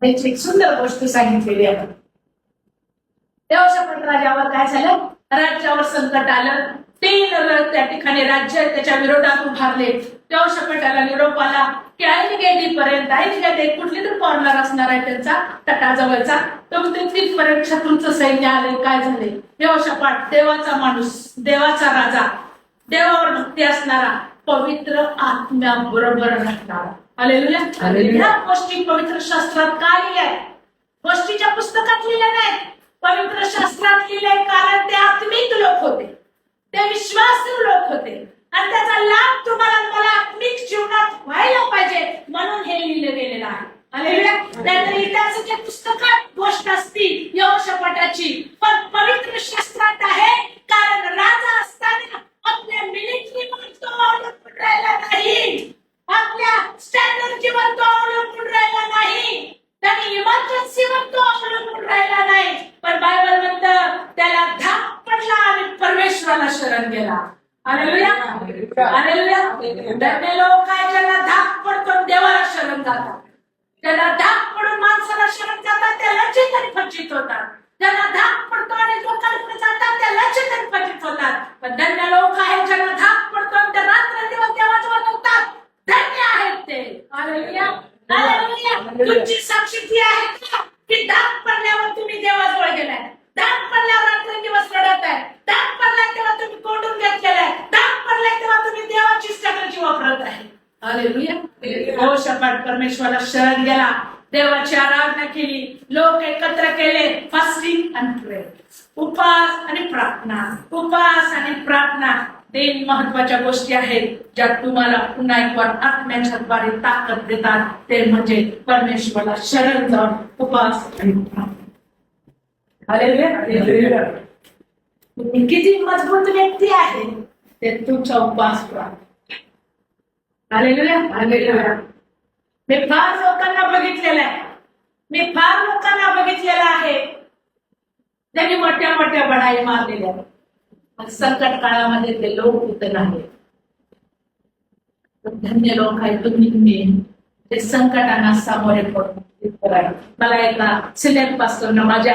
त्याची एक सुंदर गोष्ट सांगितलेली आहे. तेव्हा राजावर काय झालं, राज्यावर संकट आलं. 3 त्या ठिकाणी राज्य त्याच्या विरोधात उभारले. तेव्हा शपटाला निरोप आला की ऐनगेलीपर्यंत, ऐनगेली कुठली तर कॉर्नर असणार आहे त्यांचा तटाजवळचा, तो तिथपर्यंत शत्रूंचं सैन्य आले. काय झाले, यहोशापाट देवाचा माणूस, देवाचा राजा, देवावर भक्ती असणारा, पवित्र आत्म्याबरोबर राहणारा. हालेलुया. ह्या गोष्टी पवित्र शास्त्रात का लिहिल्या आहेत? गोष्टीच्या पुस्तकात लिहिल्या नाहीत, पवित्र शास्त्रात लिहिले. कारण ते आत्मिक लोक होते, ते विश्वासू लोक होते, आणि त्याचा लाभ तुम्हाला मला आत्मिक जीवनात व्हायला पाहिजे म्हणून हे लिहिलं गेलेलं आहे. हालेलुया. नाहीतर इतिहासाच्या पुस्तकात गोष्ट असती यहोशापाटाची, पण पवित्र शास्त्रात आहे. कारण राजा असताना आपल्या मिलिटरीवर तो अवलंबून राहिला नाही, आपल्या स्ट्रॅटर्जीवर तो अवलंबून राहिला नाही, त्याने इमर्जन्सीवर तो अवलंबून राहिला नाही. पण बायबल म्हणतं त्याला धाक पडला आणि परमेश्वराला शरण गेला. हालेलुया. हालेलुया. धन्य लोक आहे ज्यांना धाक पडतो देवाला शरण जातात, ज्यांना धाक पडून माणसाला शरण जातात त्या लज्जित आणि फज्जित होतात, ज्यांना धाक पडतो आणि लोकांकडे जातात त्या लज्जित आणि फज्जित होतात. पण धन्य लोक आहेत ज्यांना धाक पडतो आणि त्या रात्रंदिवस देवाचं बनवतात, धन्य आहेत ते. हालेलुया. हालेलुया. तुमची साक्षी ती आहे का की धाक पडल्यावर तुम्ही देवाजवळ गेलाय, धाक पडल्यावर रात्रंदिवस रडत आहे, धाक पडलाय तेव्हा तुम्ही कोंडून घेतलेला आहे, धाक पडलाय तेव्हा तुम्ही देवाची स्ट्रॅटर्जी वापरत आहे. हालेलुया. यहोशापाट परमेश्वराला शरण गेला, देवाची आराधना केली, लोक एकत्र केले, फास्टिंग आणि प्रेयर, उपवास आणि प्रार्थना, उपवास आणि प्रार्थना. 3 महत्वाच्या गोष्टी आहेत ज्या तुम्हाला पुन्हा एक वार आत्म्याच्या द्वारे ताकद देतात. ते म्हणजे परमेश्वराला शरण जाऊन उपवास आणि प्रार्थना. हालेलुया. तुम्ही किती मजबूत व्यक्ती आहे ते तुमचा उपवास प्रार्थना. हालेलुया. हालेलुया. मी फार लोकांना बघितलेलं आहे, मी फार लोकांना बघितलेलं आहे ज्यांनी मोठ्या मोठ्या बढाई मारलेल्या, संकट काळामध्ये ते लोक इथं नाही. धन्य लोक आहेत तुम्ही ते संकटांना सामोरे पडून. मला एका सिनियर पास्टरनं माझ्या